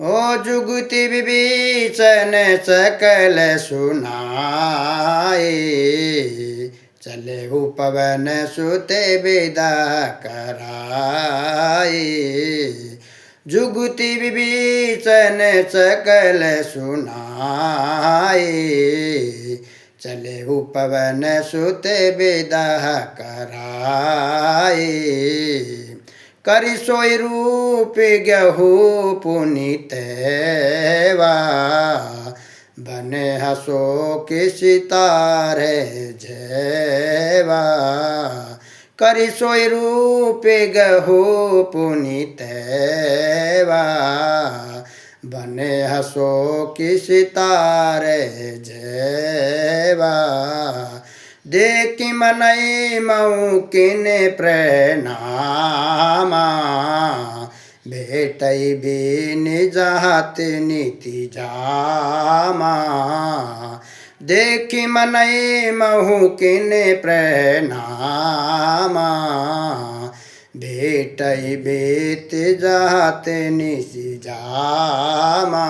ओ जुगति विभीषण सकल सुनाए, चले पवन सुत विदा कराए। जुगति विभीषण सकल सुनाए, चले पवन सुत विदा कराए। करि सोई रूप गहु पुनित बने हसो सितारे जैवा। करि सोई रूप गहु पुनित बने हसो सितारे जैवा। देखि मनई मऊ किने प्रणामा, भेटई बिन जात नीति जामा। देखि मनई महु किने प्रणामा, भेटई बेत जात निसि जामा।